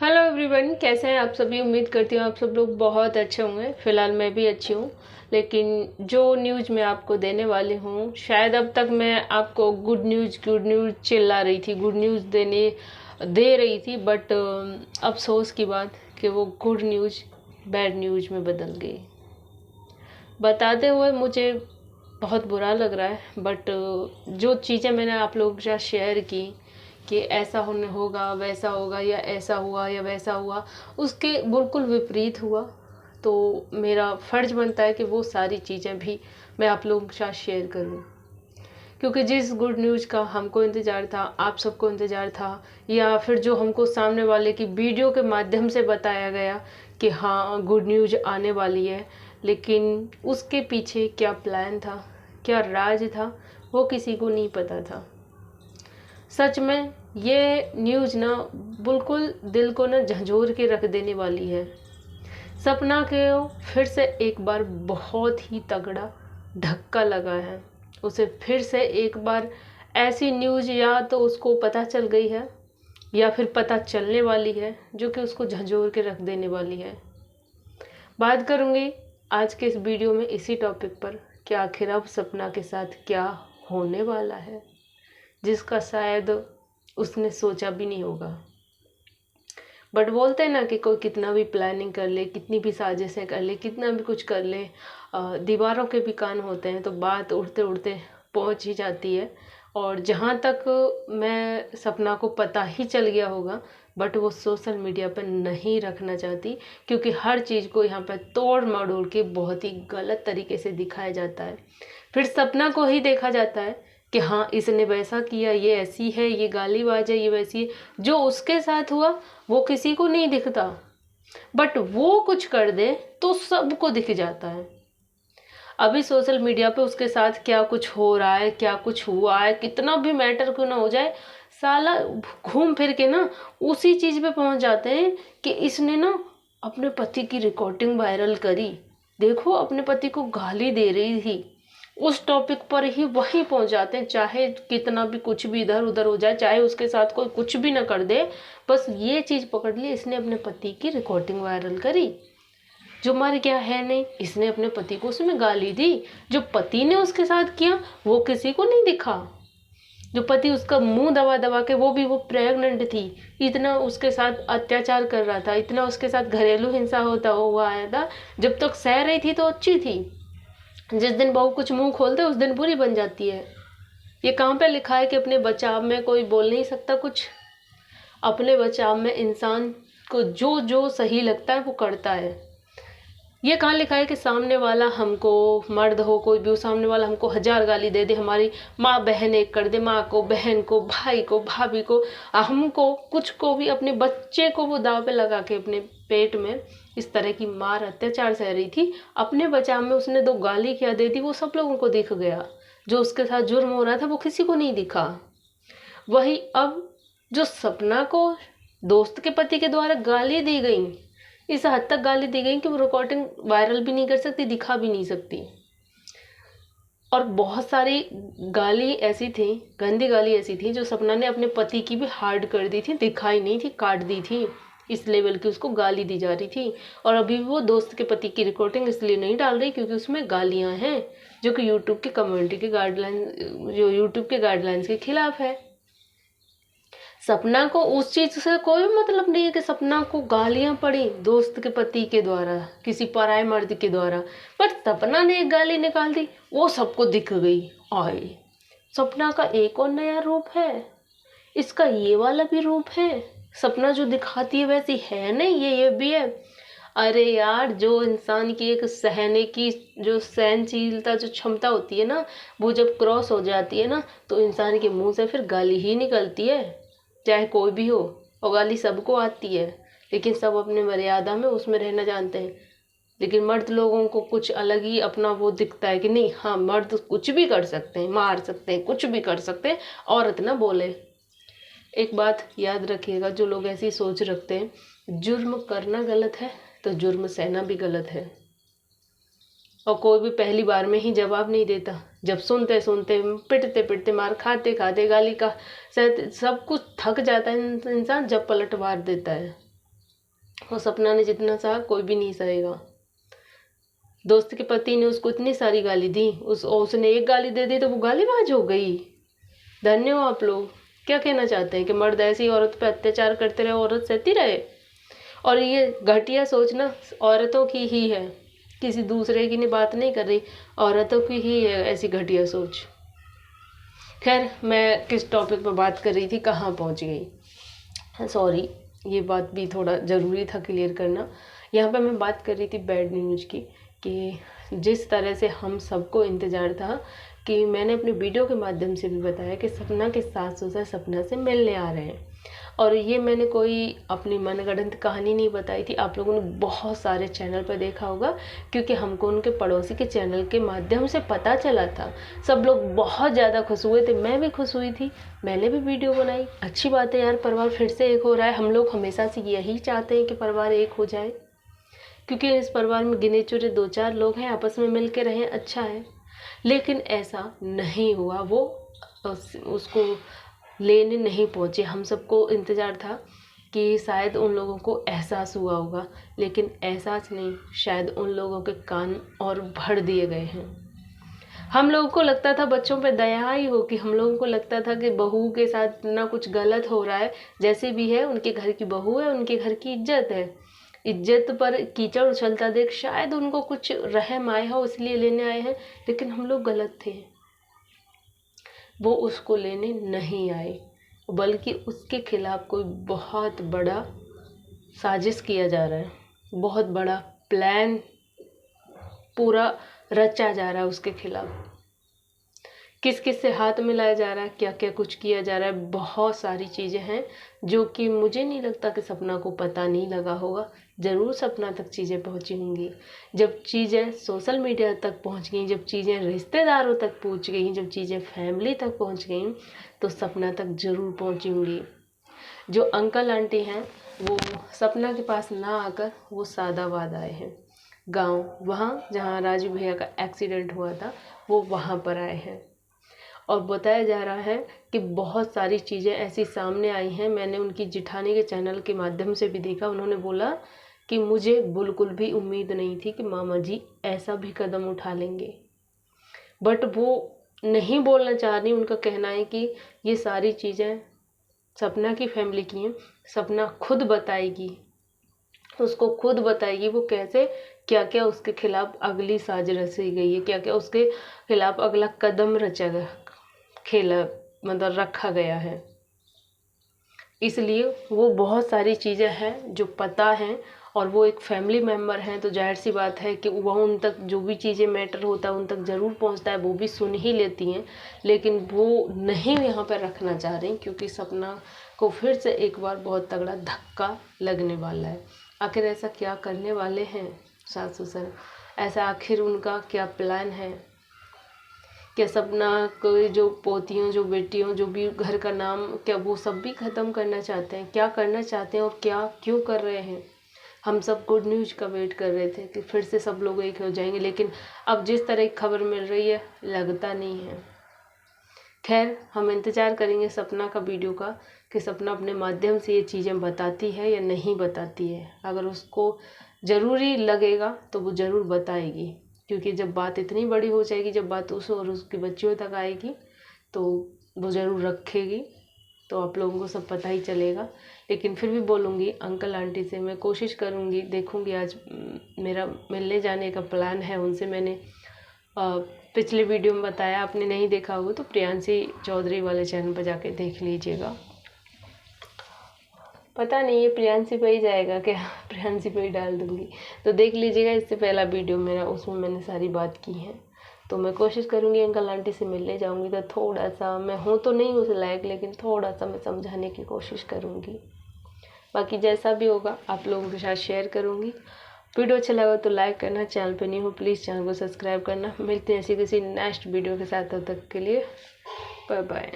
Hello everyone, कैसे हैं आप सभी। उम्मीद करती हूँ आप सब लोग बहुत अच्छे होंगे। फ़िलहाल मैं भी अच्छी हूँ। लेकिन जो न्यूज़ मैं आपको देने वाली हूँ, शायद अब तक मैं आपको गुड न्यूज़ चिल्ला रही थी, गुड न्यूज़ दे रही थी, बट अफसोस की बात कि वो गुड न्यूज़ बैड न्यूज़ में बदल गई। बताते हुए मुझे बहुत बुरा लग रहा है, बट जो चीज़ें मैंने आप लोगों के साथ शेयर की कि ऐसा होने होगा, वैसा होगा, या ऐसा हुआ या वैसा हुआ, उसके बिल्कुल विपरीत हुआ। तो मेरा फ़र्ज़ बनता है कि वो सारी चीज़ें भी मैं आप लोगों के साथ शेयर करूं, क्योंकि जिस गुड न्यूज़ का हमको इंतज़ार था, आप सबको इंतज़ार था, या फिर जो हमको सामने वाले की वीडियो के माध्यम से बताया गया कि हाँ गुड न्यूज़ आने वाली है, लेकिन उसके पीछे क्या प्लान था, क्या राज था, वो किसी को नहीं पता था। सच में ये न्यूज़ ना बिल्कुल दिल को ना झंझोर के रख देने वाली है। सपना को फिर से एक बार बहुत ही तगड़ा धक्का लगा है। उसे फिर से एक बार ऐसी न्यूज़ या तो उसको पता चल गई है या फिर पता चलने वाली है, जो कि उसको झंझोर के रख देने वाली है। बात करूँगी आज के इस वीडियो में इसी टॉपिक पर कि आखिर अब सपना के साथ क्या होने वाला है, जिसका शायद उसने सोचा भी नहीं होगा। बट बोलते हैं ना कि कोई कितना भी प्लानिंग कर ले, कितनी भी साजिशें कर ले, कितना भी कुछ कर ले, दीवारों के भी कान होते हैं, तो बात उड़ते उड़ते पहुंच ही जाती है। और जहां तक मैं सपना को पता ही चल गया होगा, बट वो सोशल मीडिया पर नहीं रखना चाहती, क्योंकि हर चीज़ को यहाँ पर तोड़ मरोड़ के बहुत ही गलत तरीके से दिखाया जाता है। फिर सपना को ही देखा जाता है कि हाँ इसने वैसा किया, ये ऐसी है, ये गालीबाज है, ये वैसी है। जो उसके साथ हुआ वो किसी को नहीं दिखता, बट वो कुछ कर दे तो सबको दिख जाता है। अभी सोशल मीडिया पे उसके साथ क्या कुछ हो रहा है, क्या कुछ हुआ है, कितना भी मैटर क्यों ना हो जाए, साला घूम फिर के ना उसी चीज पे पहुंच जाते हैं कि इसने ना अपने पति की रिकॉर्डिंग वायरल करी, देखो अपने पति को गाली दे रही थी। उस टॉपिक पर ही वहीं पहुंच जाते हैं, चाहे कितना भी कुछ भी इधर उधर हो जाए, चाहे उसके साथ कोई कुछ भी ना कर दे, बस ये चीज पकड़ ली, इसने अपने पति की रिकॉर्डिंग वायरल करी। जो मर गया है नहीं, इसने अपने पति को उसमें गाली दी। जो पति ने उसके साथ किया वो किसी को नहीं दिखा। जो पति उसका मुंह दबा दबा के, वो प्रेग्नेंट थी, इतना उसके साथ अत्याचार कर रहा था, इतना उसके साथ घरेलू हिंसा होता हुआ आया था। जब तक सह रही थी तो अच्छी थी, जिस दिन बहू कुछ मुंह खोलते उस दिन बुरी बन जाती है। ये कहाँ पे लिखा है कि अपने बचाव में कोई बोल नहीं सकता कुछ। अपने बचाव में इंसान को जो जो सही लगता है वो करता है। ये कहाँ लिखा है कि सामने वाला हमको, मर्द हो कोई भी हो, सामने वाला हमको 1000 गाली दे दे, हमारी माँ बहन एक कर दे, माँ को, बहन को, भाई को, भाभी को, हमको, कुछ को भी, अपने बच्चे को वो दाव पे लगा के अपने पेट में इस तरह की मार अत्याचार सह रही थी। अपने बचाव में उसने 2 गाली क्या दे दी, वो सब लोगों को दिख गया। जो उसके साथ जुर्म हो रहा था वो किसी को नहीं दिखा। वही अब जो सपना को दोस्त के पति के द्वारा गाली दी गई, इस हद तक गाली दी गई कि वो रिकॉर्डिंग वायरल भी नहीं कर सकती, दिखा भी नहीं सकती। और बहुत सारी गाली ऐसी थी, गंदी गाली ऐसी थी, जो सपना ने अपने पति की भी हार्ड कर दी थी, दिखाई नहीं थी, काट दी थी। इस लेवल की उसको गाली दी जा रही थी। और अभी वो दोस्त के पति की रिकॉर्डिंग इसलिए नहीं डाल रही क्योंकि उसमें गालियां हैं, जो कि यूट्यूब के कम्युनिटी के गाइडलाइन, जो यूट्यूब के गाइडलाइंस के खिलाफ है। सपना को उस चीज से कोई मतलब नहीं है कि सपना को गालियां पड़ी दोस्त के पति के द्वारा, किसी पराये मर्द के द्वारा, पर सपना ने एक गाली निकाल दी, वो सबको दिख गई। आए, सपना का एक और नया रूप है, इसका ये वाला भी रूप है। सपना जो दिखाती है वैसी है नहीं, ये भी है। अरे यार, जो इंसान की एक सहने की जो सहनशीलता, जो क्षमता होती है ना, वो जब क्रॉस हो जाती है ना, तो इंसान के मुंह से फिर गाली ही निकलती है, चाहे कोई भी हो। और गाली सबको आती है, लेकिन सब अपने मर्यादा में उसमें रहना जानते हैं। लेकिन मर्द लोगों को कुछ अलग ही अपना वो दिखता है कि नहीं, हाँ मर्द कुछ भी कर सकते हैं, मार सकते हैं, कुछ भी कर सकते हैं, औरत ना बोले। एक बात याद रखिएगा, जो लोग ऐसी सोच रखते हैं, जुर्म करना गलत है तो जुर्म सहना भी गलत है। और कोई भी पहली बार में ही जवाब नहीं देता, जब सुनते सुनते, पिटते पिटते, मार खाते खाते, गाली का सब कुछ थक जाता है इंसान, जब पलटवार देता है। और सपना ने जितना सहा कोई भी नहीं सहेगा। दोस्त के पति ने उसको इतनी सारी गाली दी, उसने एक गाली दे दी तो वो गालीबाज हो गई। धन्य हो आप लोग। क्या कहना चाहते हैं कि मर्द ऐसी औरत पे अत्याचार करते रहे, औरत सहती रहे? और ये घटिया सोचना औरतों की ही है, किसी दूसरे की नहीं बात नहीं कर रही, औरतों की ही है ऐसी घटिया सोच। खैर, मैं किस टॉपिक पर बात कर रही थी, कहाँ पहुँच गई? सॉरी, ये बात भी थोड़ा ज़रूरी था क्लियर करना। यहाँ पे मैं बात कर रही थी बैड न्यूज़ की, कि जिस तरह से हम सबको इंतज़ार था, कि मैंने अपने वीडियो के माध्यम से भी बताया कि सपना के सास ससुर सपना से मिलने आ रहे हैं। और ये मैंने कोई अपनी मनगढ़ंत कहानी नहीं बताई थी, आप लोगों ने बहुत सारे चैनल पर देखा होगा, क्योंकि हमको उनके पड़ोसी के चैनल के माध्यम से पता चला था। सब लोग बहुत ज़्यादा खुश हुए थे, मैं भी खुश हुई थी, मैंने भी वीडियो बनाई। अच्छी बात है यार, परिवार फिर से एक हो रहा है। हम लोग हमेशा से यही चाहते हैं कि परिवार एक हो जाए, क्योंकि इस परिवार में गिने चुने 2-4 लोग हैं, आपस में मिल के रहें, अच्छा है। लेकिन ऐसा नहीं हुआ, वो उसको लेने नहीं पहुँचे। हम सबको इंतज़ार था कि शायद उन लोगों को एहसास हुआ होगा, लेकिन एहसास नहीं, शायद उन लोगों के कान और भर दिए गए हैं। हम लोगों को लगता था बच्चों पे दया ही हो, कि हम लोगों को लगता था कि बहू के साथ ना कुछ गलत हो रहा है, जैसे भी है उनके घर की बहू है, उनके घर की इज्जत है, इज्जत पर कीचड़ उछलता देख शायद उनको कुछ रहम आया हो, इसलिए लेने आए हैं। लेकिन हम लोग गलत थे, वो उसको लेने नहीं आए, बल्कि उसके खिलाफ कोई बहुत बड़ा साजिश किया जा रहा है, बहुत बड़ा प्लान पूरा रचा जा रहा है उसके खिलाफ। किस किस से हाथ मिलाया जा रहा है, क्या क्या कुछ किया जा रहा है, बहुत सारी चीज़ें हैं जो कि मुझे नहीं लगता कि सपना को पता नहीं लगा होगा। ज़रूर सपना तक चीज़ें पहुंची होंगी। जब चीज़ें सोशल मीडिया तक पहुंच गई, जब चीज़ें रिश्तेदारों तक पहुंच गई, जब चीज़ें फैमिली तक पहुंच गई, तो सपना तक ज़रूर पहुंची होंगी। जो अंकल आंटी हैं वो सपना के पास ना आकर वो सादाबाद आए हैं, गाँव, वहाँ जहाँ राजू भैया का एक्सीडेंट हुआ था वो वहाँ पर आए हैं। और बताया जा रहा है कि बहुत सारी चीज़ें ऐसी सामने आई हैं। मैंने उनकी जिठानी के चैनल के माध्यम से भी देखा, उन्होंने बोला कि मुझे बिल्कुल भी उम्मीद नहीं थी कि मामा जी ऐसा भी कदम उठा लेंगे, बट वो नहीं बोलना चाह रही। उनका कहना है कि ये सारी चीज़ें सपना की फैमिली की हैं, सपना खुद बताएगी, उसको खुद बताएगी वो कैसे, क्या क्या उसके खिलाफ अगली साजिश रची गई है, क्या क्या उसके खिलाफ अगला कदम रचा गया, खेला मतलब रखा गया है। इसलिए वो बहुत सारी चीज़ें हैं जो पता हैं, और वो एक फैमिली मेम्बर हैं, तो जाहिर सी बात है कि वह उन तक जो भी चीज़ें मैटर होता है उन तक ज़रूर पहुंचता है, वो भी सुन ही लेती हैं। लेकिन वो नहीं यहाँ पर रखना चाह रही, क्योंकि सपना को फिर से एक बार बहुत तगड़ा धक्का लगने वाला है। आखिर ऐसा क्या करने वाले हैं सास ससुर, ऐसा आखिर उनका क्या प्लान है? क्या सपना को जो पोतियों, जो बेटियों, जो भी घर का नाम, क्या वो सब भी ख़त्म करना चाहते हैं? क्या करना चाहते हैं और क्या क्यों कर रहे हैं? हम सब गुड न्यूज़ का वेट कर रहे थे कि फिर से सब लोग एक हो जाएंगे, लेकिन अब जिस तरह की खबर मिल रही है लगता नहीं है। खैर, हम इंतज़ार करेंगे सपना का वीडियो का, कि सपना अपने माध्यम से ये चीज़ें बताती है या नहीं बताती है। अगर उसको ज़रूरी लगेगा तो वो ज़रूर बताएगी, क्योंकि जब बात इतनी बड़ी हो जाएगी, जब बात उस और उसकी बच्चियों तक आएगी तो वो ज़रूर रखेगी, तो आप लोगों को सब पता ही चलेगा। लेकिन फिर भी बोलूँगी अंकल आंटी से, मैं कोशिश करूँगी, देखूँगी। आज मेरा मिलने जाने का प्लान है उनसे। मैंने पिछले वीडियो में बताया, आपने नहीं देखा होगा तो प्रियांशी चौधरी वाले चैनल पर जाके देख लीजिएगा। पता नहीं ये प्रियांशी पे ही जाएगा क्या, प्रियांशी पे ही डाल दूँगी, तो देख लीजिएगा। इससे पहला वीडियो मेरा, उसमें मैंने सारी बात की है। तो मैं कोशिश करूँगी अंकल आंटी से मिलने जाऊँगी तो थोड़ा सा, मैं हूँ तो नहीं उस लायक, लेकिन थोड़ा सा मैं समझाने की कोशिश करूँगी। बाकी जैसा भी होगा आप लोगों के साथ शेयर करूँगी। वीडियो अच्छा लगा तो लाइक करना, चैनल पे नहीं हो प्लीज़ चैनल को सब्सक्राइब करना। मिलते हैं ऐसी किसी नेक्स्ट वीडियो के साथ, तब तक के लिए बाय बाय।